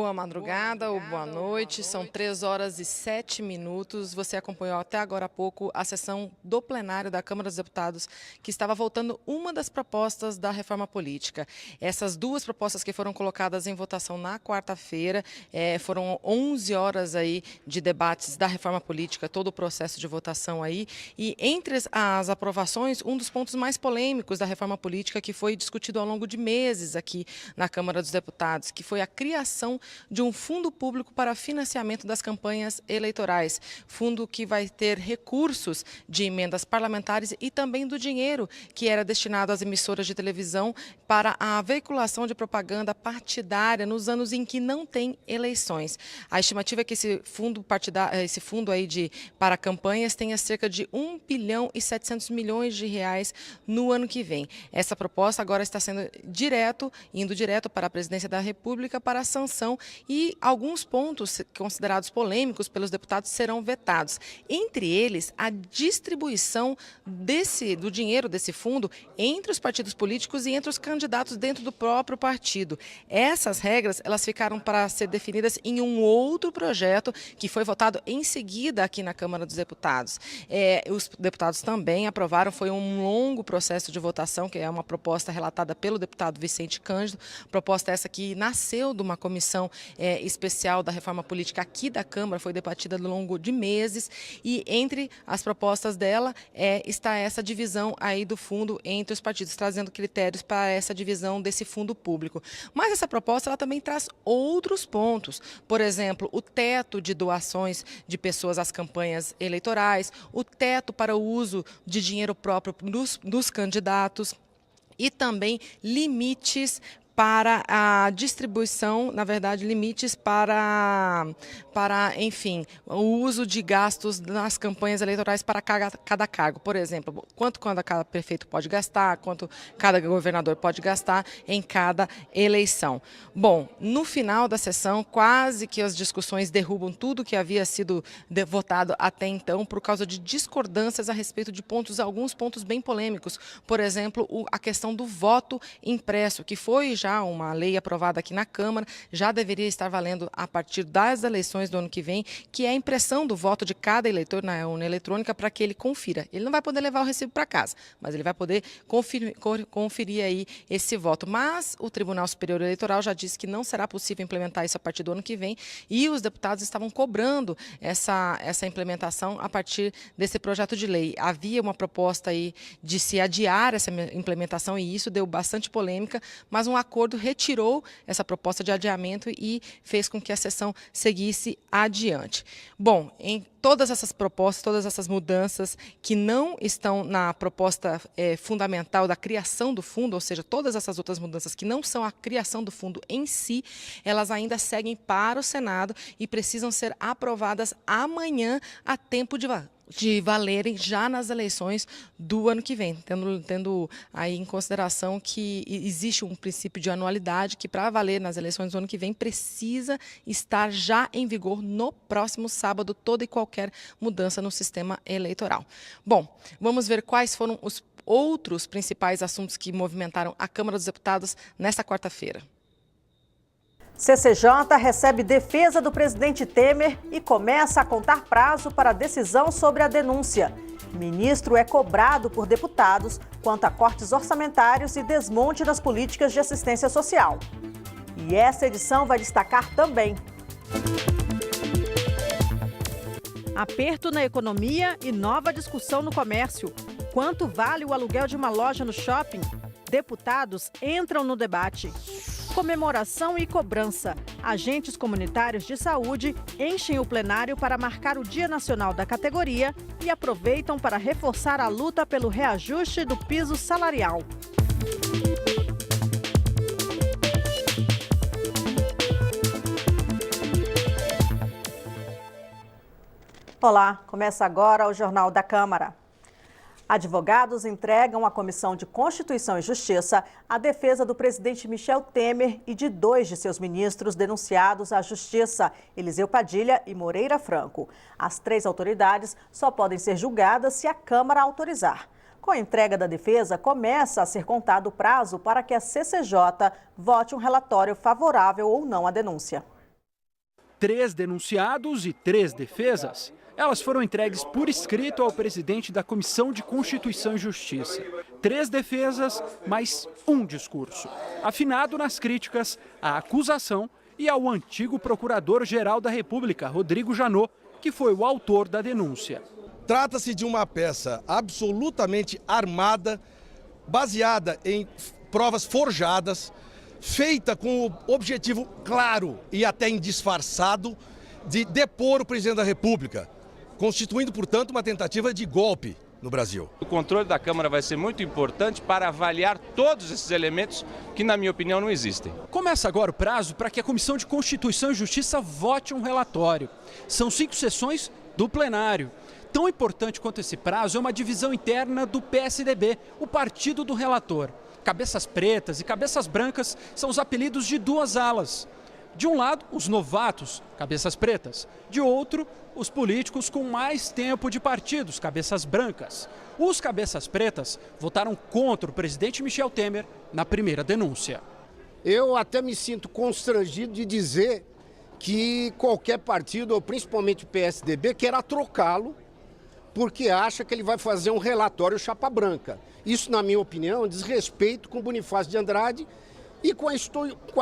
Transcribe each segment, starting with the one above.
boa madrugada ou boa noite. São 3h07. Você acompanhou até agora há pouco a sessão do plenário da Câmara dos Deputados, que estava votando uma das propostas da reforma política. Essas duas propostas que foram colocadas em votação na quarta-feira, foram 11 horas aí de debates da reforma política, todo o processo de votação aí. E entre as aprovações, um dos pontos mais polêmicos da reforma política que foi discutido ao longo de meses aqui na Câmara dos Deputados, que foi a criação de um fundo público para financiamento das campanhas eleitorais. Fundo que vai ter recursos de emendas parlamentares e também do dinheiro que era destinado às emissoras de televisão para a veiculação de propaganda partidária nos anos em que não tem eleições. A estimativa é que esse fundo aí para campanhas tenha cerca de 1 bilhão e 700 milhões de reais no ano que vem. Essa proposta agora está sendo indo direto para a Presidência da República para a sanção, e alguns pontos considerados polêmicos pelos deputados serão vetados. Entre eles, a distribuição do dinheiro desse fundo entre os partidos políticos e entre os candidatos dentro do próprio partido. Essas regras, elas ficaram para ser definidas em um outro projeto que foi votado em seguida aqui na Câmara dos Deputados. Os deputados também aprovaram, foi um longo processo de votação, que é uma proposta relatada pelo deputado Vicente Cândido, proposta essa que nasceu de uma comissão especial da reforma política aqui da Câmara, foi debatida ao longo de meses, e entre as propostas dela está essa divisão aí do fundo entre os partidos, trazendo critérios para essa divisão desse fundo público. Mas essa proposta ela também traz outros pontos, por exemplo, o teto de doações de pessoas às campanhas eleitorais, o teto para o uso de dinheiro próprio dos candidatos e também limites para a distribuição, na verdade, limites para enfim, o uso de gastos nas campanhas eleitorais para cada cargo. Por exemplo, quanto cada prefeito pode gastar, quanto cada governador pode gastar em cada eleição. Bom, no final da sessão, quase que as discussões derrubam tudo que havia sido votado até então, por causa de discordâncias a respeito de alguns pontos bem polêmicos. Por exemplo, a questão do voto impresso, que foi já uma lei aprovada aqui na Câmara, já deveria estar valendo a partir das eleições do ano que vem, que é a impressão do voto de cada eleitor na urna eletrônica para que ele confira. Ele não vai poder levar o recibo para casa, mas ele vai poder conferir aí esse voto. Mas o Tribunal Superior Eleitoral já disse que não será possível implementar isso a partir do ano que vem, e os deputados estavam cobrando essa implementação a partir desse projeto de lei. Havia uma proposta aí de se adiar essa implementação, e isso deu bastante polêmica, mas um acordo retirou essa proposta de adiamento e fez com que a sessão seguisse adiante. Bom, em todas essas propostas, todas essas mudanças que não estão na proposta fundamental da criação do fundo, ou seja, todas essas outras mudanças que não são a criação do fundo em si, elas ainda seguem para o Senado e precisam ser aprovadas amanhã a tempo de valerem já nas eleições do ano que vem, tendo aí em consideração que existe um princípio de anualidade que, para valer nas eleições do ano que vem, precisa estar já em vigor no próximo sábado toda e qualquer mudança no sistema eleitoral. Bom, vamos ver quais foram os outros principais assuntos que movimentaram a Câmara dos Deputados nesta quarta-feira. CCJ recebe defesa do presidente Temer e começa a contar prazo para a decisão sobre a denúncia. Ministro é cobrado por deputados quanto a cortes orçamentários e desmonte das políticas de assistência social. E essa edição vai destacar também: aperto na economia e nova discussão no comércio. Quanto vale o aluguel de uma loja no shopping? Deputados entram no debate. Comemoração e cobrança. Agentes comunitários de saúde enchem o plenário para marcar o Dia Nacional da categoria e aproveitam para reforçar a luta pelo reajuste do piso salarial. Olá, começa agora o Jornal da Câmara. Advogados entregam à Comissão de Constituição e Justiça a defesa do presidente Michel Temer e de 2 de seus ministros denunciados à Justiça, Eliseu Padilha e Moreira Franco. As 3 autoridades só podem ser julgadas se a Câmara autorizar. Com a entrega da defesa, começa a ser contado o prazo para que a CCJ vote um relatório favorável ou não à denúncia. 3 denunciados e 3 defesas. Elas foram entregues por escrito ao presidente da Comissão de Constituição e Justiça. 3 defesas, mais um discurso. Afinado nas críticas à acusação e ao antigo Procurador-Geral da República, Rodrigo Janot, que foi o autor da denúncia. Trata-se de uma peça absolutamente armada, baseada em provas forjadas, feita com o objetivo claro e até indisfarçado de depor o presidente da República, constituindo, portanto, uma tentativa de golpe no Brasil. O controle da Câmara vai ser muito importante para avaliar todos esses elementos que, na minha opinião, não existem. Começa agora o prazo para que a Comissão de Constituição e Justiça vote um relatório. São 5 sessões do plenário. Tão importante quanto esse prazo é uma divisão interna do PSDB, o partido do relator. Cabeças pretas e cabeças brancas são os apelidos de 2 alas. De um lado, os novatos, cabeças pretas. De outro, os políticos com mais tempo de partidos, cabeças brancas. Os cabeças pretas votaram contra o presidente Michel Temer na primeira denúncia. Eu até me sinto constrangido de dizer que qualquer partido, ou principalmente o PSDB, queira trocá-lo porque acha que ele vai fazer um relatório chapa branca. Isso, na minha opinião, é um desrespeito com o Bonifácio de Andrade e com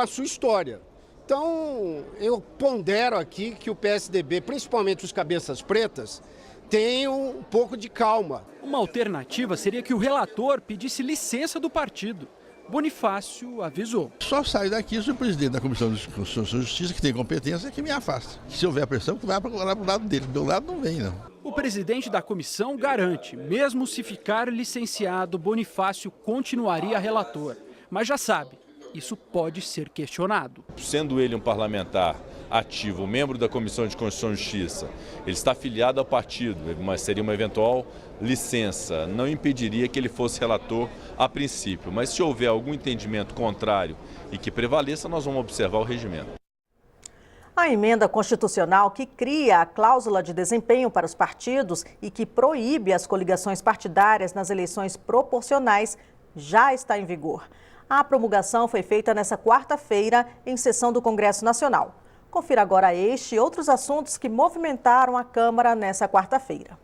a sua história. Então, eu pondero aqui que o PSDB, principalmente os cabeças pretas, tenham um pouco de calma. Uma alternativa seria que o relator pedisse licença do partido. Bonifácio avisou. Só sai daqui se o presidente da Comissão de Constituição e Justiça, que tem competência, que me afasta. Se houver pressão, que vai para o lado dele. Do meu lado não vem, não. O presidente da comissão garante, mesmo se ficar licenciado, Bonifácio continuaria relator. Mas já sabe, isso pode ser questionado. Sendo ele um parlamentar ativo, membro da Comissão de Constituição e Justiça, ele está afiliado ao partido, mas seria uma eventual licença, não impediria que ele fosse relator a princípio. Mas se houver algum entendimento contrário e que prevaleça, nós vamos observar o regimento. A emenda constitucional que cria a cláusula de desempenho para os partidos e que proíbe as coligações partidárias nas eleições proporcionais já está em vigor. A promulgação foi feita nesta quarta-feira em sessão do Congresso Nacional. Confira agora este e outros assuntos que movimentaram a Câmara nesta quarta-feira.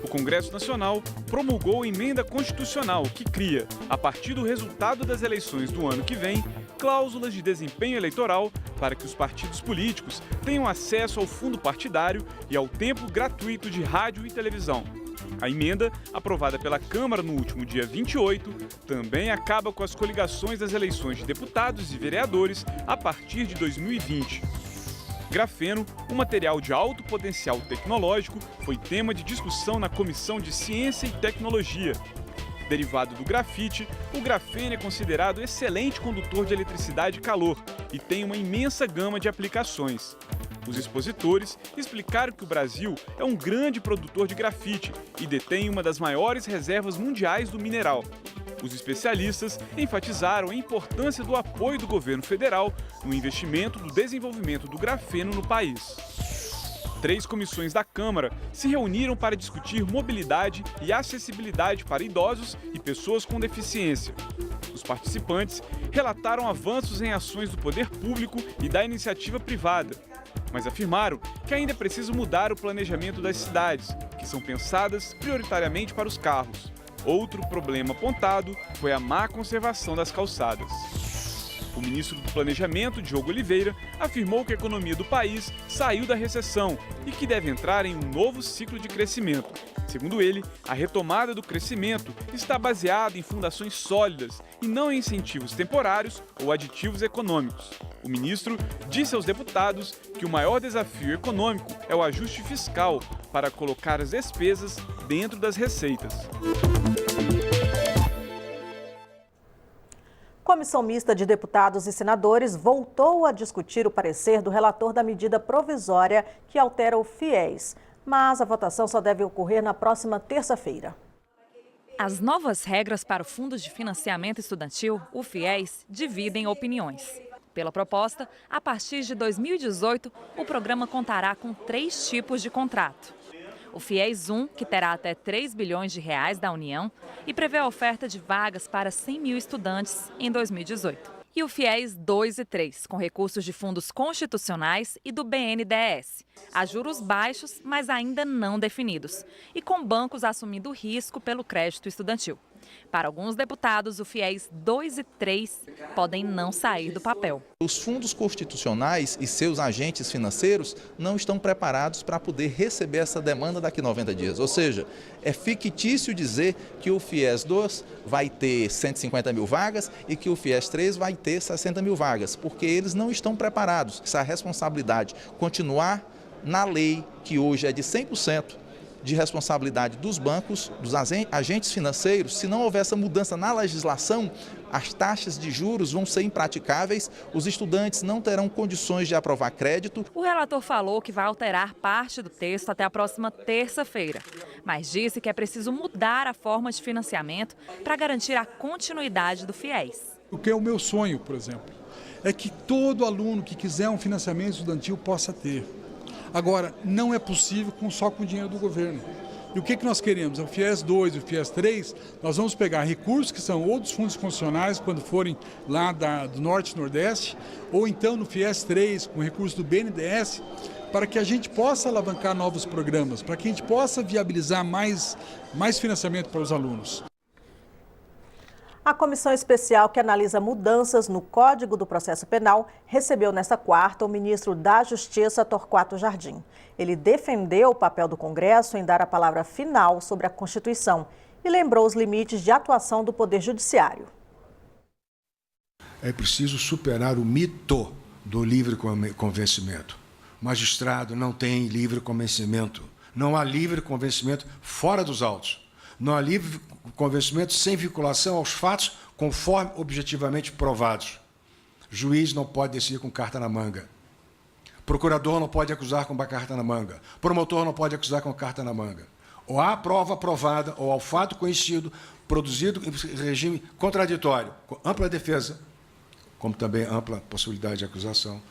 O Congresso Nacional promulgou a emenda constitucional que cria, a partir do resultado das eleições do ano que vem, cláusulas de desempenho eleitoral para que os partidos políticos tenham acesso ao fundo partidário e ao tempo gratuito de rádio e televisão. A emenda, aprovada pela Câmara no último dia 28, também acaba com as coligações das eleições de deputados e vereadores a partir de 2020. Grafeno, um material de alto potencial tecnológico, foi tema de discussão na Comissão de Ciência e Tecnologia. Derivado do grafite, o grafeno é considerado excelente condutor de eletricidade e calor e tem uma imensa gama de aplicações. Os expositores explicaram que o Brasil é um grande produtor de grafite e detém uma das maiores reservas mundiais do mineral. Os especialistas enfatizaram a importância do apoio do governo federal no investimento no desenvolvimento do grafeno no país. 3 comissões da Câmara se reuniram para discutir mobilidade e acessibilidade para idosos e pessoas com deficiência. Os participantes relataram avanços em ações do poder público e da iniciativa privada, mas afirmaram que ainda é preciso mudar o planejamento das cidades, que são pensadas prioritariamente para os carros. Outro problema apontado foi a má conservação das calçadas. O ministro do Planejamento, Diogo Oliveira, afirmou que a economia do país saiu da recessão e que deve entrar em um novo ciclo de crescimento. Segundo ele, a retomada do crescimento está baseada em fundações sólidas e não em incentivos temporários ou aditivos econômicos. O ministro disse aos deputados que o maior desafio econômico é o ajuste fiscal para colocar as despesas dentro das receitas. Comissão Mista de Deputados e Senadores voltou a discutir o parecer do relator da medida provisória que altera o FIES, mas a votação só deve ocorrer na próxima terça-feira. As novas regras para o Fundo de Financiamento Estudantil, o FIES, dividem opiniões. Pela proposta, a partir de 2018, o programa contará com 3 tipos de contrato. O FIES 1, que terá até 3 bilhões de reais da União e prevê a oferta de vagas para 100 mil estudantes em 2018. e o FIES 2 e 3, com recursos de fundos constitucionais e do BNDES, a juros baixos, mas ainda não definidos, e com bancos assumindo risco pelo crédito estudantil. Para alguns deputados, o FIES 2 e 3 podem não sair do papel. Os fundos constitucionais e seus agentes financeiros não estão preparados para poder receber essa demanda daqui a 90 dias. Ou seja, é fictício dizer que o FIES 2 vai ter 150 mil vagas e que o FIES 3 vai ter 60 mil vagas, porque eles não estão preparados. Essa responsabilidade continuar na lei, que hoje é de 100%, de responsabilidade dos bancos, dos agentes financeiros. Se não houver essa mudança na legislação, as taxas de juros vão ser impraticáveis, os estudantes não terão condições de aprovar crédito. O relator falou que vai alterar parte do texto até a próxima terça-feira, mas disse que é preciso mudar a forma de financiamento para garantir a continuidade do FIES. O que é o meu sonho, por exemplo, é que todo aluno que quiser um financiamento estudantil possa ter. Agora, não é possível só com o dinheiro do governo. E o que nós queremos? O FIES 2 e o FIES 3, nós vamos pegar recursos que são ou dos fundos constitucionais, quando forem lá do Norte e Nordeste, ou então no FIES 3, com recursos do BNDES, para que a gente possa alavancar novos programas, para que a gente possa viabilizar mais financiamento para os alunos. A comissão especial que analisa mudanças no Código do Processo Penal recebeu nesta quarta o ministro da Justiça, Torquato Jardim. Ele defendeu o papel do Congresso em dar a palavra final sobre a Constituição e lembrou os limites de atuação do Poder Judiciário. É preciso superar o mito do livre convencimento. O magistrado não tem livre convencimento. Não há livre convencimento fora dos autos. Não há livre convencimento sem vinculação aos fatos conforme objetivamente provados. Juiz não pode decidir com carta na manga. Procurador não pode acusar com carta na manga. Promotor não pode acusar com carta na manga. Ou há prova provada, ou há fato conhecido, produzido em regime contraditório, com ampla defesa, como também ampla possibilidade de acusação,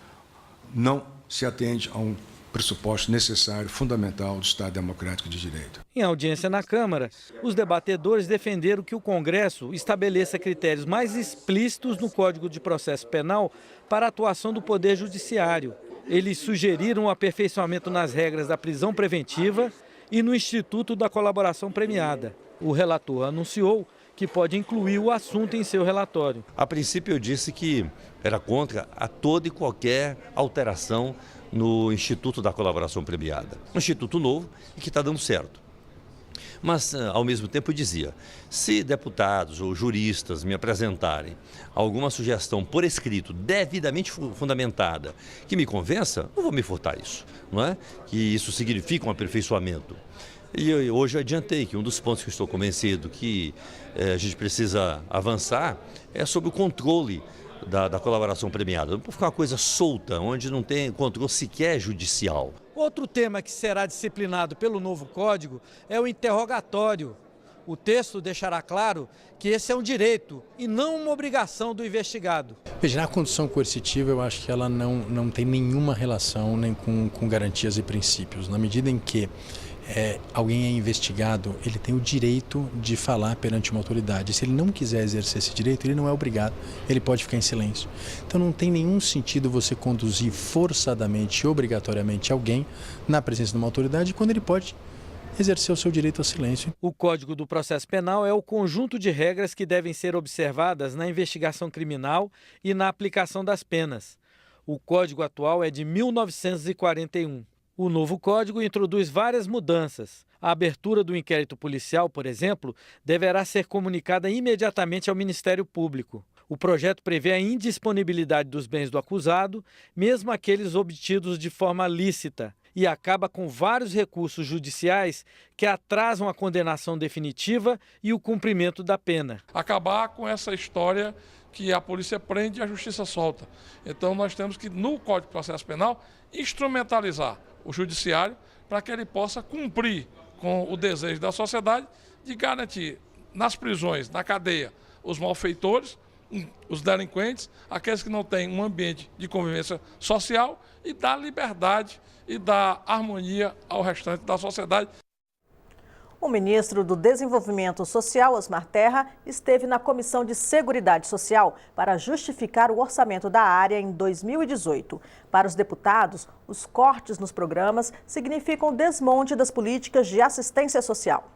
não se atende a um pressuposto necessário, fundamental do Estado Democrático de Direito. Em audiência na Câmara, os debatedores defenderam que o Congresso estabeleça critérios mais explícitos no Código de Processo Penal para a atuação do Poder Judiciário. Eles sugeriram o aperfeiçoamento nas regras da prisão preventiva e no Instituto da Colaboração Premiada. O relator anunciou que pode incluir o assunto em seu relatório. A princípio eu disse que era contra a toda e qualquer alteração no Instituto da Colaboração Premiada. Um instituto novo e que está dando certo. Mas, ao mesmo tempo, eu dizia, se deputados ou juristas me apresentarem alguma sugestão por escrito, devidamente fundamentada, que me convença, não vou me furtar isso, não é? Que isso significa um aperfeiçoamento. E hoje eu adiantei que um dos pontos que eu estou convencido que a gente precisa avançar é sobre o controle da colaboração premiada. Não pode ficar uma coisa solta, onde não tem controle sequer judicial. Outro tema que será disciplinado pelo novo Código é o interrogatório. O texto deixará claro que esse é um direito e não uma obrigação do investigado. Veja, na condução coercitiva eu acho que ela não tem nenhuma relação nem com garantias e princípios. Na medida em que alguém é investigado, ele tem o direito de falar perante uma autoridade. Se ele não quiser exercer esse direito, ele não é obrigado, ele pode ficar em silêncio. Então não tem nenhum sentido você conduzir forçadamente, obrigatoriamente alguém na presença de uma autoridade quando ele pode exercer o seu direito ao silêncio. O Código do Processo Penal é o conjunto de regras que devem ser observadas na investigação criminal e na aplicação das penas. O Código atual é de 1941. O novo Código introduz várias mudanças. A abertura do inquérito policial, por exemplo, deverá ser comunicada imediatamente ao Ministério Público. O projeto prevê a indisponibilidade dos bens do acusado, mesmo aqueles obtidos de forma lícita, e acaba com vários recursos judiciais que atrasam a condenação definitiva e o cumprimento da pena. Acabar com essa história que a polícia prende e a justiça solta. Então nós temos que, no Código de Processo Penal, instrumentalizar o judiciário para que ele possa cumprir com o desejo da sociedade de garantir nas prisões, na cadeia, os malfeitores, os delinquentes, aqueles que não têm um ambiente de convivência social e dar liberdade e dar harmonia ao restante da sociedade. O ministro do Desenvolvimento Social, Osmar Terra, esteve na Comissão de Seguridade Social para justificar o orçamento da área em 2018. Para os deputados, os cortes nos programas significam o desmonte das políticas de assistência social.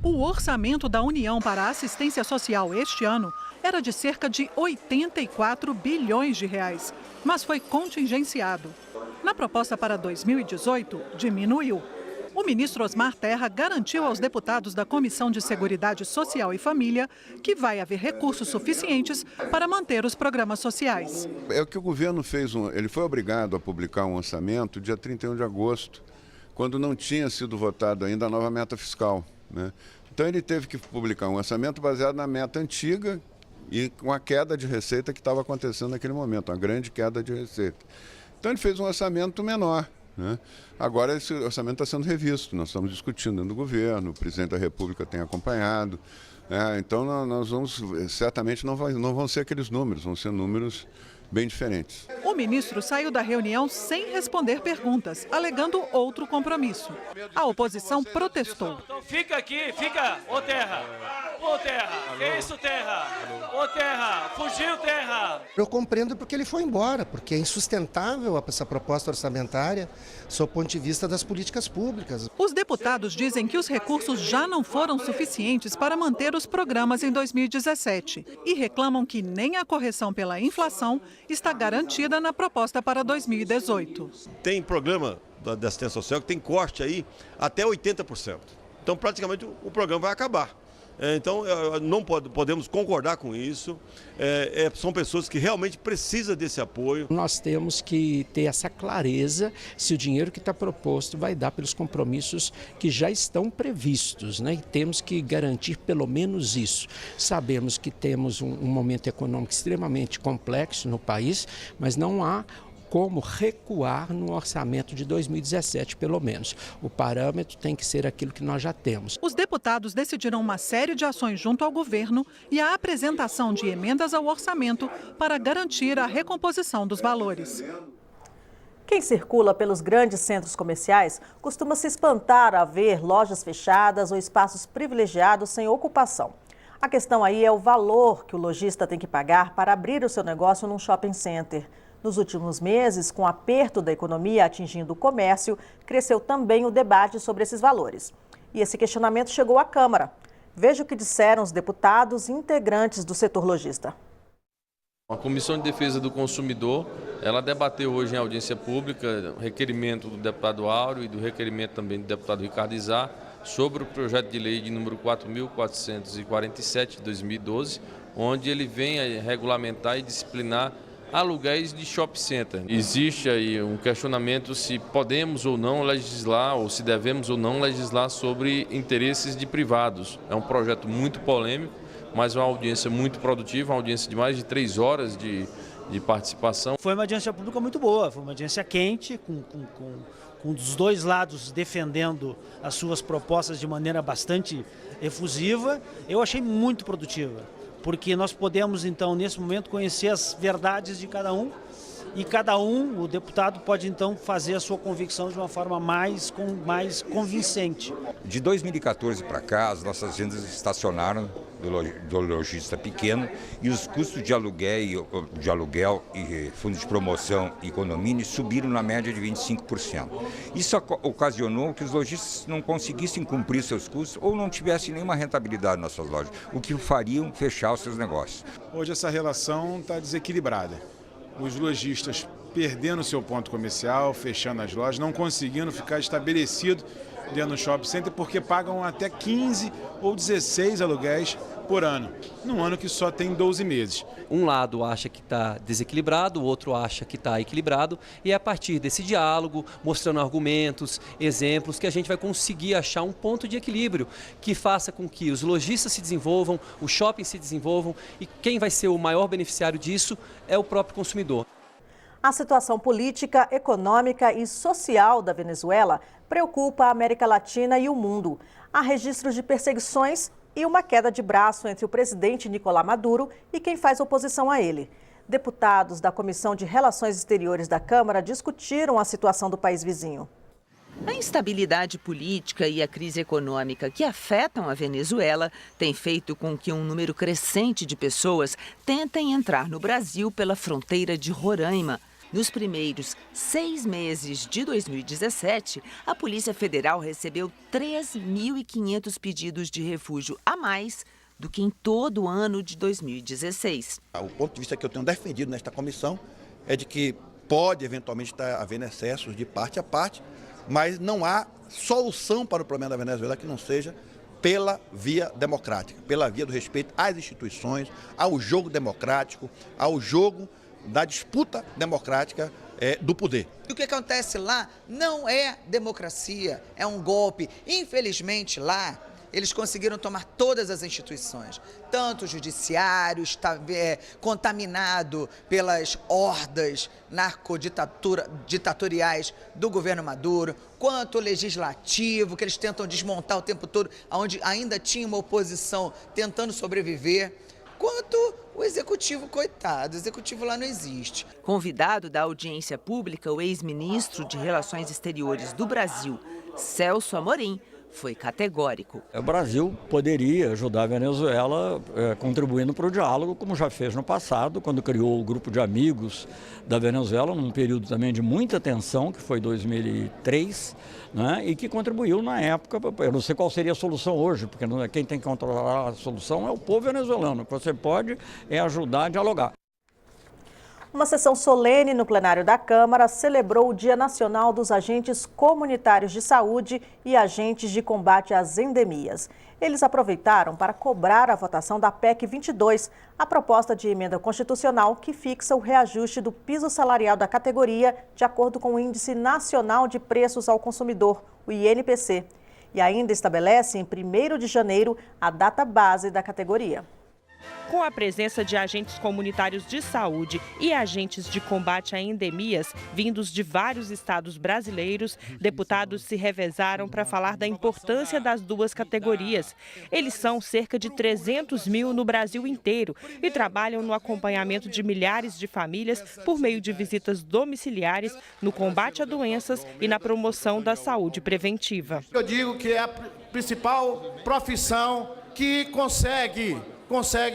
O orçamento da União para a Assistência Social este ano era de cerca de 84 bilhões de reais, mas foi contingenciado. Na proposta para 2018, diminuiu. O ministro Osmar Terra garantiu aos deputados da Comissão de Seguridade Social e Família que vai haver recursos suficientes para manter os programas sociais. É o que o governo fez, ele foi obrigado a publicar um orçamento dia 31 de agosto, quando não tinha sido votada ainda a nova meta fiscal, né? Então ele teve que publicar um orçamento baseado na meta antiga e com a queda de receita que estava acontecendo naquele momento, uma grande queda de receita. Então ele fez um orçamento menor, né? Agora esse orçamento está sendo revisto, nós estamos discutindo dentro do governo, o presidente da República tem acompanhado, então nós vamos, certamente não vão ser aqueles números, vão ser números bem diferentes. O ministro saiu da reunião sem responder perguntas, alegando outro compromisso. A oposição protestou. Então fica aqui, fica, ô Terra, ô Terra, que isso Terra, ô Terra, fugiu Terra. Eu compreendo porque ele foi embora, porque é insustentável essa proposta orçamentária, sob o ponto de vista das políticas públicas. Os deputados dizem que os recursos já não foram suficientes para manter os programas em 2017 e reclamam que nem a correção pela inflação está garantida na proposta para 2018. Tem programa da assistência social que tem corte aí até 80%. Então, praticamente, o programa vai acabar. Então, não podemos concordar com isso. São pessoas que realmente precisam desse apoio. Nós temos que ter essa clareza se o dinheiro que está proposto vai dar pelos compromissos que já estão previstos, né? E temos que garantir pelo menos isso. Sabemos que temos um momento econômico extremamente complexo no país, mas não há como recuar no orçamento de 2017, pelo menos. O parâmetro tem que ser aquilo que nós já temos. Os deputados decidiram uma série de ações junto ao governo e a apresentação de emendas ao orçamento para garantir a recomposição dos valores. Quem circula pelos grandes centros comerciais costuma se espantar a ver lojas fechadas ou espaços privilegiados sem ocupação. A questão aí é o valor que o lojista tem que pagar para abrir o seu negócio num shopping center. Nos últimos meses, com o aperto da economia atingindo o comércio, cresceu também o debate sobre esses valores. E esse questionamento chegou à Câmara. Veja o que disseram os deputados integrantes do setor lojista. A Comissão de Defesa do Consumidor, ela debateu hoje em audiência pública o requerimento do deputado Áureo e do requerimento também do deputado Ricardo Izar sobre o projeto de lei de número 4.447 de 2012, onde ele vem a regulamentar e disciplinar aluguéis de shopping center. Existe aí um questionamento se podemos ou não legislar, ou se devemos ou não legislar sobre interesses de privados. É um projeto muito polêmico, mas uma audiência muito produtiva, uma audiência de mais de 3 horas de participação. Foi uma audiência pública muito boa, foi uma audiência quente, com os dois lados defendendo as suas propostas de maneira bastante efusiva. Eu achei muito produtiva, porque nós podemos, então, nesse momento, conhecer as verdades de cada um e cada um, o deputado, pode, então, fazer a sua convicção de uma forma mais convincente. De 2014 para cá, as nossas vendas estacionaram do lojista pequeno e os custos de aluguel e fundo de promoção e condomínio subiram na média de 25%. Isso ocasionou que os lojistas não conseguissem cumprir seus custos ou não tivessem nenhuma rentabilidade nas suas lojas, o que fariam fechar os seus negócios. Hoje essa relação está desequilibrada. Os lojistas perdendo seu ponto comercial, fechando as lojas, não conseguindo ficar estabelecido dentro do shopping center porque pagam até 15 ou 16 aluguéis por ano, num ano que só tem 12 meses. Um lado acha que está desequilibrado, o outro acha que está equilibrado, e é a partir desse diálogo, mostrando argumentos, exemplos, que a gente vai conseguir achar um ponto de equilíbrio que faça com que os lojistas se desenvolvam, os shoppings se desenvolvam, e quem vai ser o maior beneficiário disso é o próprio consumidor. A situação política, econômica e social da Venezuela preocupa a América Latina e o mundo. Há registros de perseguições e uma queda de braço entre o presidente Nicolás Maduro e quem faz oposição a ele. Deputados da Comissão de Relações Exteriores da Câmara discutiram a situação do país vizinho. A instabilidade política e a crise econômica que afetam a Venezuela têm feito com que um número crescente de pessoas tentem entrar no Brasil pela fronteira de Roraima. Nos primeiros 6 meses de 2017, a Polícia Federal recebeu 3.500 pedidos de refúgio a mais do que em todo o ano de 2016. O ponto de vista que eu tenho defendido nesta comissão é de que pode eventualmente estar havendo excessos de parte a parte, mas não há solução para o problema da Venezuela que não seja pela via democrática, pela via do respeito às instituições, ao jogo democrático, ao jogo da disputa democrática do poder. O que acontece lá não é democracia, é um golpe. Infelizmente lá eles conseguiram tomar todas as instituições, tanto o judiciário está contaminado pelas hordas narcoditatoriais do governo Maduro, quanto o legislativo, que eles tentam desmontar o tempo todo, onde ainda tinha uma oposição tentando sobreviver, quanto o executivo, coitado, o executivo lá não existe. Convidado da audiência pública, o ex-ministro de Relações Exteriores do Brasil, Celso Amorim, foi categórico. O Brasil poderia ajudar a Venezuela contribuindo para o diálogo, como já fez no passado, quando criou o grupo de amigos da Venezuela, num período também de muita tensão, que foi 2003, né, e que contribuiu na época. Eu não sei qual seria a solução hoje, porque quem tem que controlar a solução é o povo venezuelano. O que você pode é ajudar a dialogar. Uma sessão solene no plenário da Câmara celebrou o Dia Nacional dos Agentes Comunitários de Saúde e Agentes de Combate às Endemias. Eles aproveitaram para cobrar a votação da PEC 22, a proposta de emenda constitucional que fixa o reajuste do piso salarial da categoria de acordo com o Índice Nacional de Preços ao Consumidor, o INPC, e ainda estabelece em 1º de janeiro a data base da categoria. Com a presença de agentes comunitários de saúde e agentes de combate a endemias vindos de vários estados brasileiros, deputados se revezaram para falar da importância das duas categorias. Eles são cerca de 300 mil no Brasil inteiro e trabalham no acompanhamento de milhares de famílias por meio de visitas domiciliares, no combate a doenças e na promoção da saúde preventiva. Eu digo que é a principal profissão que consegue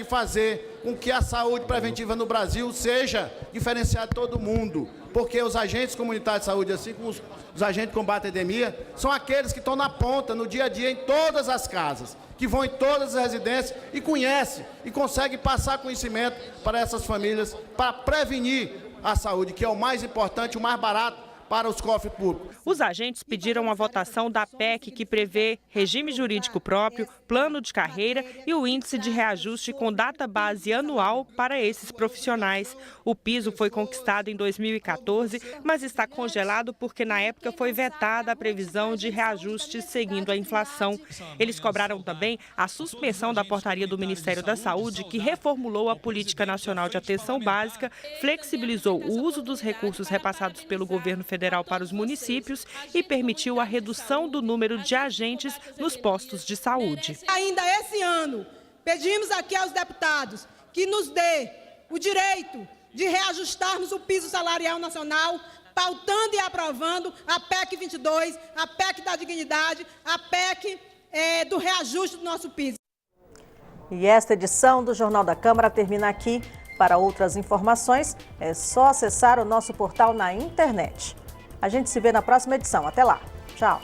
fazer com que a saúde preventiva no Brasil seja diferenciada de todo mundo, porque os agentes comunitários de saúde, assim como os agentes de combate à endemia, são aqueles que estão na ponta, no dia a dia, em todas as casas, que vão em todas as residências e conhecem e conseguem passar conhecimento para essas famílias, para prevenir a saúde, que é o mais importante, o mais barato para os cofres públicos. Os agentes pediram a votação da PEC, que prevê regime jurídico próprio, plano de carreira e o índice de reajuste com data base anual para esses profissionais. O piso foi conquistado em 2014, mas está congelado porque na época foi vetada a previsão de reajuste seguindo a inflação. Eles cobraram também a suspensão da portaria do Ministério da Saúde, que reformulou a Política Nacional de Atenção Básica, flexibilizou o uso dos recursos repassados pelo governo federal para os municípios e permitiu a redução do número de agentes nos postos de saúde. Ainda esse ano, pedimos aqui aos deputados que nos dê o direito de reajustarmos o piso salarial nacional, pautando e aprovando a PEC 22, a PEC da dignidade, a PEC do reajuste do nosso piso. E esta edição do Jornal da Câmara termina aqui. Para outras informações, é só acessar o nosso portal na internet. A gente se vê na próxima edição. Até lá. Tchau.